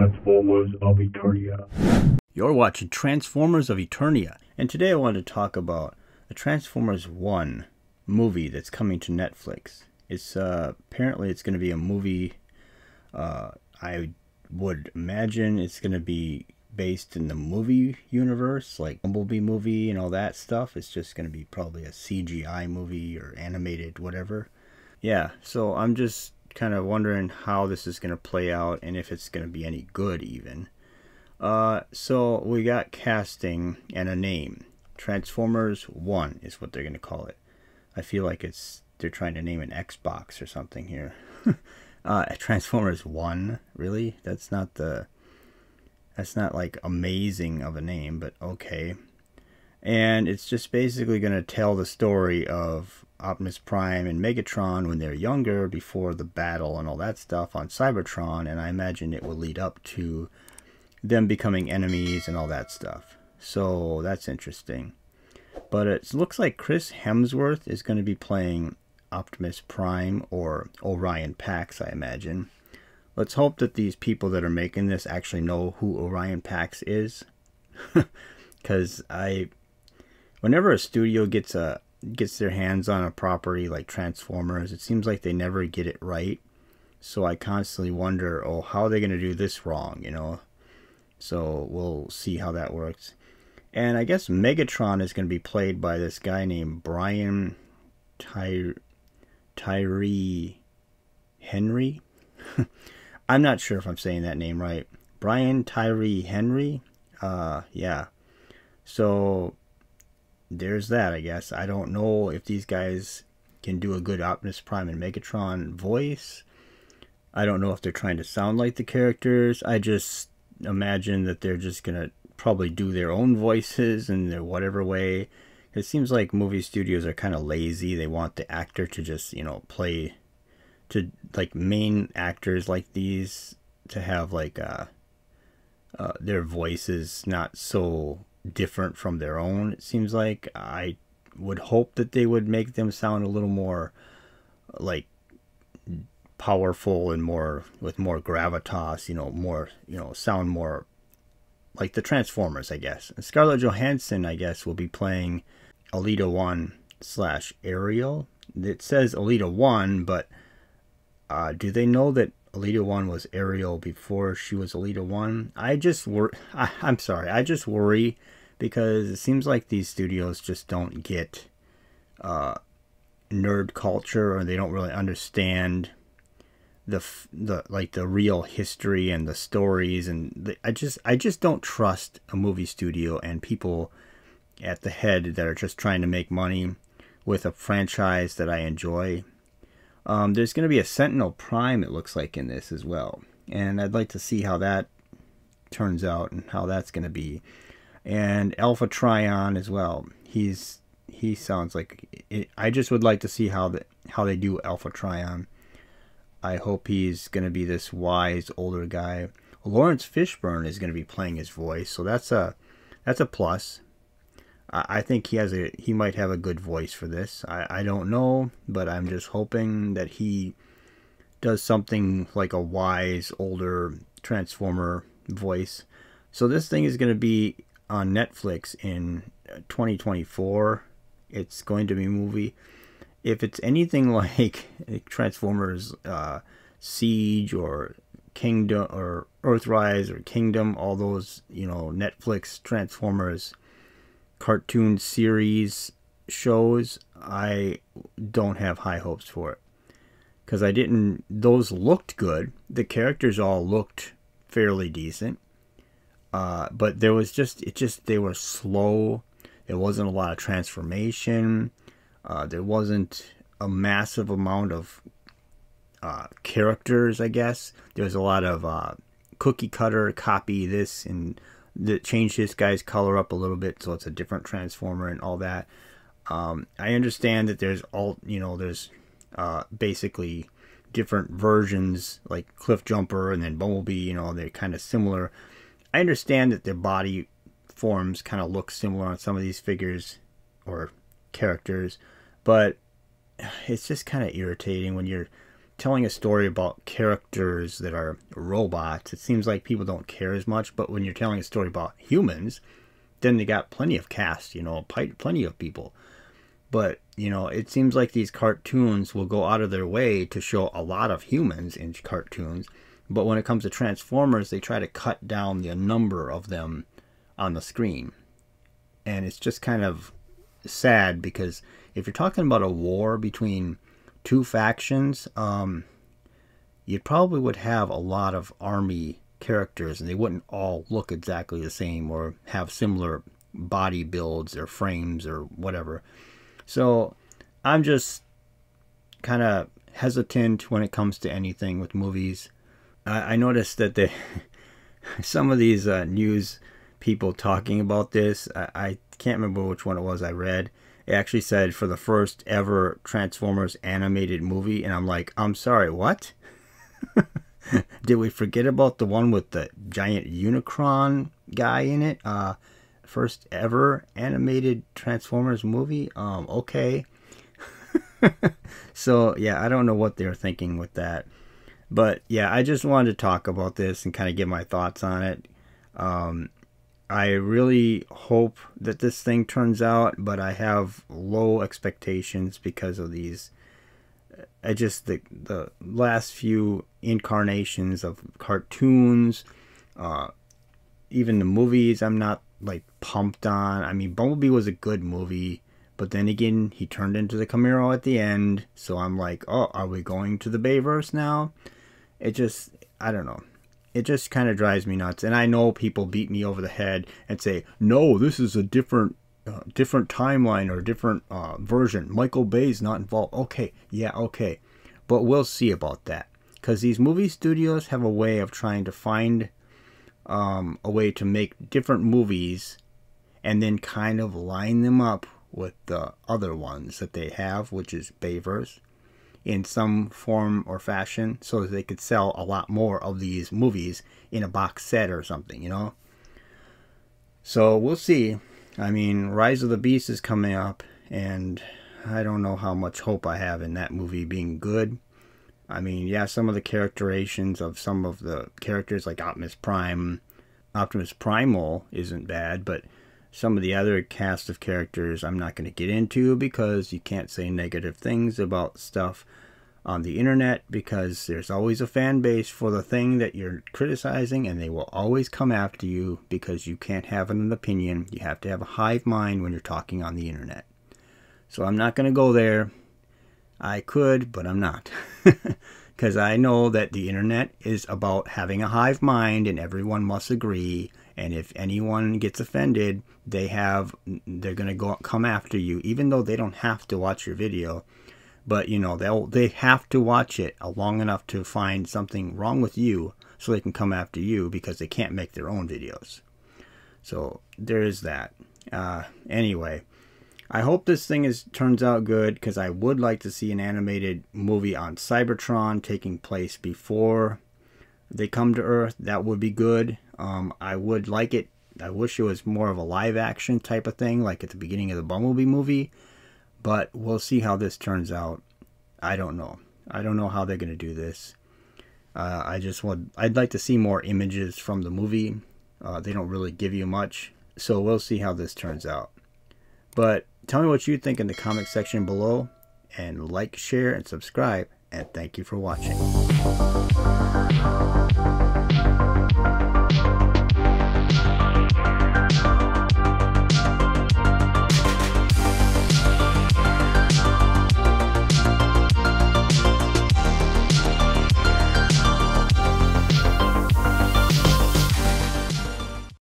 Transformers of Eternia. You're watching Transformers of Eternia, and today I want to talk about the Transformers 1 movie that's coming to Netflix. It's apparently it's going to be a movie. I would imagine it's going to be based in the movie universe, like Bumblebee movie and all that stuff. It's just going to be probably a CGI movie or animated, whatever. Yeah, so I'm just kind of wondering how this is going to play out and if it's going to be any good even. So we got casting and a name. Transformers 1 is what they're going to call it. I feel like they're trying to name an Xbox or something here. Transformers 1, really? That's not like amazing of a name, but okay. And it's just basically going to tell the story of Optimus Prime and Megatron when they're younger, before the battle and all that stuff on Cybertron, and I imagine it will lead up to them becoming enemies and all that stuff. So that's interesting. But it looks like Chris Hemsworth is going to be playing Optimus Prime, or Orion Pax, I imagine. Let's hope that these people that are making this actually know who Orion Pax is. Because whenever a studio gets their hands on a property like Transformers, it seems like they never get it right. So I constantly wonder, oh, how are they going to do this wrong, you know? So we'll see how that works. And I guess Megatron is going to be played by this guy named Brian Tyree Henry. I'm not sure if I'm saying that name right. Brian Tyree Henry? Yeah. So there's that, I guess. I don't know if these guys can do a good Optimus Prime and Megatron voice. I don't know if they're trying to sound like the characters. I just imagine that they're just going to probably do their own voices in their whatever way. It seems like movie studios are kind of lazy. They want the actor to just, play to, like, main actors like these to have, like, their voices not so different from their own. It seems like I would hope that they would make them sound a little more, like, powerful and with more gravitas, sound more like the Transformers, I guess. And Scarlett Johansson, I guess, will be playing Elita 1 / Ariel. It says Elita 1, but do they know that Elita 1 was Ariel before she was Elita 1? I'm sorry, I just worry because it seems like these studios just don't get nerd culture, or they don't really understand the real history and the stories, and I just don't trust a movie studio and people at the head that are just trying to make money with a franchise that I enjoy. There's going to be a Sentinel Prime, it looks like, in this as well, and I'd like to see how that turns out and how that's going to be. And Alpha Trion as well. He sounds like it. I just would like to see how they do Alpha Trion. I hope he's going to be this wise older guy. Lawrence Fishburne is going to be playing his voice, so that's a plus. I think he might have a good voice for this. I don't know, but I'm just hoping that he does something like a wise older Transformer voice. So this thing is going to be on Netflix in 2024. It's going to be a movie. If it's anything like Transformers Siege or Kingdom or Earthrise or Kingdom, all those, Netflix Transformers cartoon series shows, I don't have high hopes for it. Because those looked good. The characters all looked fairly decent. But they were slow. There wasn't a lot of transformation. There wasn't a massive amount of characters, I guess. There was a lot of cookie cutter, copy this and change this guy's color up a little bit so it's a different Transformer and all that. I understand that there's basically different versions, like Cliff Jumper and then Bumblebee, they're kind of similar. I understand that their body forms kind of look similar on some of these figures or characters, but it's just kind of irritating when you're telling a story about characters that are robots, it seems like people don't care as much. But when you're telling a story about humans, then they got plenty of cast, plenty of people. But, it seems like these cartoons will go out of their way to show a lot of humans in cartoons. But when it comes to Transformers, they try to cut down the number of them on the screen. And it's just kind of sad, because if you're talking about a war between two factions, you probably would have a lot of army characters, and they wouldn't all look exactly the same or have similar body builds or frames or whatever. So I'm just kind of hesitant when it comes to anything with movies. I noticed that some of these news people talking about this, I can't remember which one it was I read. It actually said for the first ever Transformers animated movie, and I'm like, I'm sorry, what? Did we forget about the one with the giant Unicron guy in it? First ever animated Transformers movie? Okay. So, yeah, I don't know what they're thinking with that. But, yeah, I just wanted to talk about this and kind of give my thoughts on it. I really hope that this thing turns out, but I have low expectations because of these. The last few incarnations of cartoons, even the movies, I'm not like pumped on. I mean, Bumblebee was a good movie, but then again, he turned into the Camaro at the end, so I'm like, oh, are we going to the Bayverse now? I don't know. It just kind of drives me nuts. And I know people beat me over the head and say, no, this is a different timeline or different version. Michael Bay's not involved. Okay, yeah, okay. But we'll see about that. Because these movie studios have a way of trying to find a way to make different movies and then kind of line them up with the other ones that they have, which is Bayverse, in some form or fashion, so that they could sell a lot more of these movies in a box set or something, So we'll see. I mean, Rise of the Beast is coming up, and I don't know how much hope I have in that movie being good. I mean, yeah, some of the characterizations of some of the characters, like Optimus Primal isn't bad, but some of the other cast of characters I'm not going to get into, because you can't say negative things about stuff on the internet, because there's always a fan base for the thing that you're criticizing, and they will always come after you because you can't have an opinion. You have to have a hive mind when you're talking on the internet. So I'm not going to go there. I could, but I'm not. Because I know that the internet is about having a hive mind and everyone must agree. And if anyone gets offended, they're going to come after you, even though they don't have to watch your video. But, they have to watch it long enough to find something wrong with you so they can come after you, because they can't make their own videos. So there is that. Anyway, I hope this thing turns out good, because I would like to see an animated movie on Cybertron taking place before they come to Earth. That would be good. I would like it. I wish it was more of a live action type of thing, like at the beginning of the Bumblebee movie. But we'll see how this turns out. I don't know. I don't know how they're going to do this. I'd like to see more images from the movie. They don't really give you much. So we'll see how this turns out. But tell me what you think in the comment section below. And like, share, and subscribe. And thank you for watching.